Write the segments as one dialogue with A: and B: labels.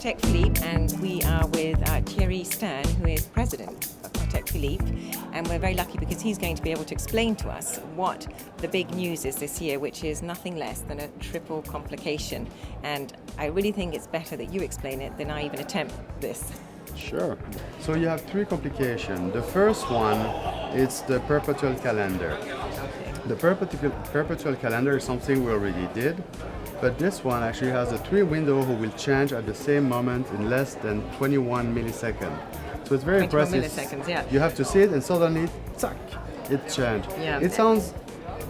A: Patek Philippe, and we are with Thierry Stern, who is president of Patek Philippe, and we're very lucky because he's going to be able to explain to us what the big news is this year, which is nothing less than a triple complication. And I really think it's better that you explain it than I even attempt this.
B: Sure. So you have three complications. The first one is the perpetual calendar. The perpetual calendar is something we already did, but this one actually has a three window who will change at the same moment in less than 21 milliseconds. So it's very
A: 21
B: impressive.
A: milliseconds, yeah.
B: You have to see it and suddenly, zack, it changed.
A: Yeah.
B: It sounds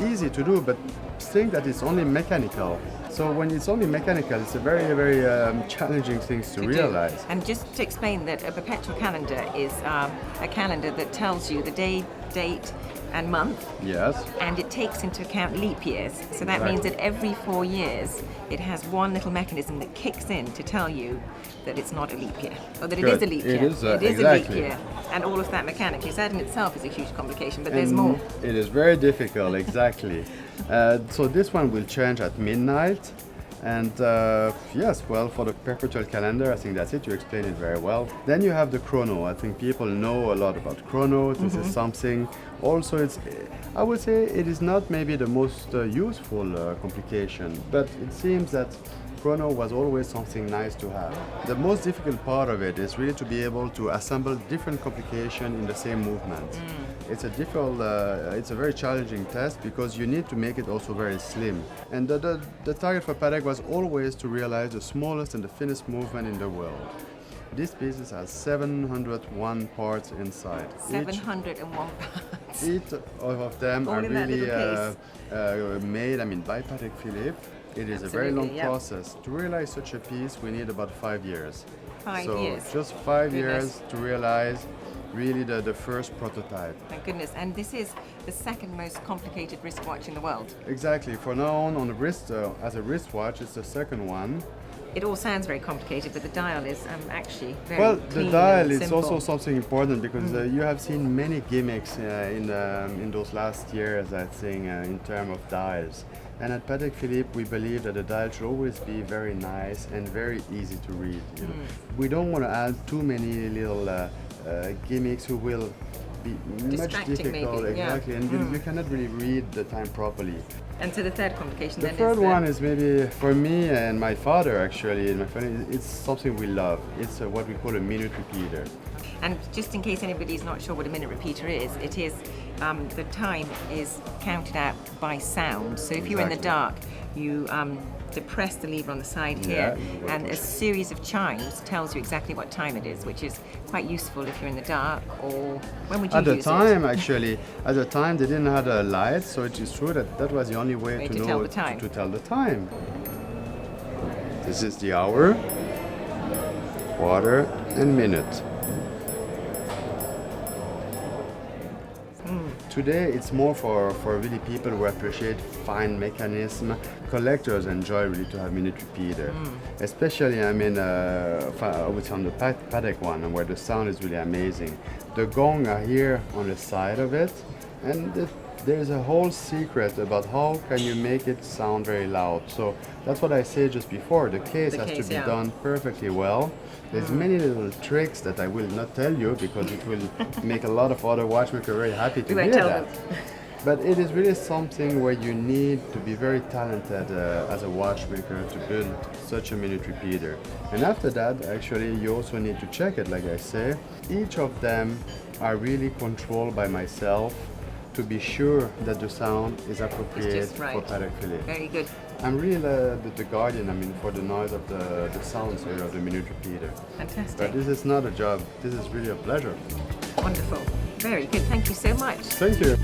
B: easy to do, but think that it's only mechanical. So when it's only mechanical, it's a very, very challenging thing to realize.
A: Do. And just to explain that a perpetual calendar is a calendar that tells you the day, date, and month.
B: Yes.
A: And it takes into account leap years. So that means that every 4 years, it has one little mechanism that kicks in to tell you that it's not a leap year, or that it is a leap year.
B: It is
A: a
B: exactly.
A: leap year. And all of that mechanically. So that in itself is a huge complication, but there's more.
B: It is very difficult, exactly. So this one will change at midnight. And yes, well, for the perpetual calendar, I think that's it. You explained it very well. Then you have the chrono. I think people know a lot about chrono. This is something. Also, I would say it is not maybe the most useful complication, but it seems that chrono was always something nice to have. The most difficult part of it is really to be able to assemble different complications in the same movement. It's a difficult, it's a very challenging test because you need to make it also very slim. And the target for Patek was always to realize the smallest and the thinnest movement in the world. This piece has 701 parts inside.
A: 701 parts.
B: Each of them
A: All
B: are
A: in that
B: really
A: little
B: made, by Patek Philippe. It is a very long process. To realize such a piece, we need about 5 years.
A: 5 years.
B: So just 5 years to realize really the first prototype.
A: Thank goodness. And this is the second most complicated wristwatch in the world.
B: Exactly. For now on the wrist, as a wristwatch, it's the second one.
A: It all sounds very complicated, but the dial is actually very
B: Well,
A: clean
B: the dial
A: and
B: is
A: simple.
B: also something important because you have seen many gimmicks in those last years, I think, in terms of dials. And at Patek Philippe, we believe that the dial should always be very nice and very easy to read. You know? We don't want to add too many little gimmicks who will be much difficult,
A: maybe.
B: exactly, and you cannot really read the time properly.
A: And so the third complication
B: The
A: then
B: third
A: is
B: one is maybe for me and my father actually, and my family, it's something we love. It's what we call a minute repeater.
A: And just in case anybody's not sure what a minute repeater is, it is the time is counted out by sound. So if you're in the dark, you depress the lever on the side here, and a series of chimes tells you exactly what time it is, which is quite useful if you're in the dark. Or when would you use it?
B: At the time, actually, at the time they didn't have a light, so it is true that that was the only way to know
A: tell the time.
B: to tell the time. This is the hour, quarter, and minute. Today it's more for really people who appreciate fine mechanism. Collectors enjoy really to have minute repeater. Especially, I mean, I would say on the Patek one, where the sound is really amazing. The gong are here on the side of it, and there's a whole secret about how can you make it sound very loud. So that's what I said just before. The case has to be done perfectly well. There's many little tricks that I will not tell you because it will make a lot of other watchmakers very happy to hear that. But it is really something where you need to be very talented as a watchmaker to build such a minute repeater. And after that, actually, you also need to check it, like I say. Each of them are really controlled by myself to be sure that the sound is appropriate for Patek Philippe.
A: Very good.
B: I'm really the guardian, for the noise of the sounds here of the minute repeater.
A: Fantastic.
B: But this is not a job, this is really a pleasure.
A: Wonderful. Very good. Thank you so much.
B: Thank you.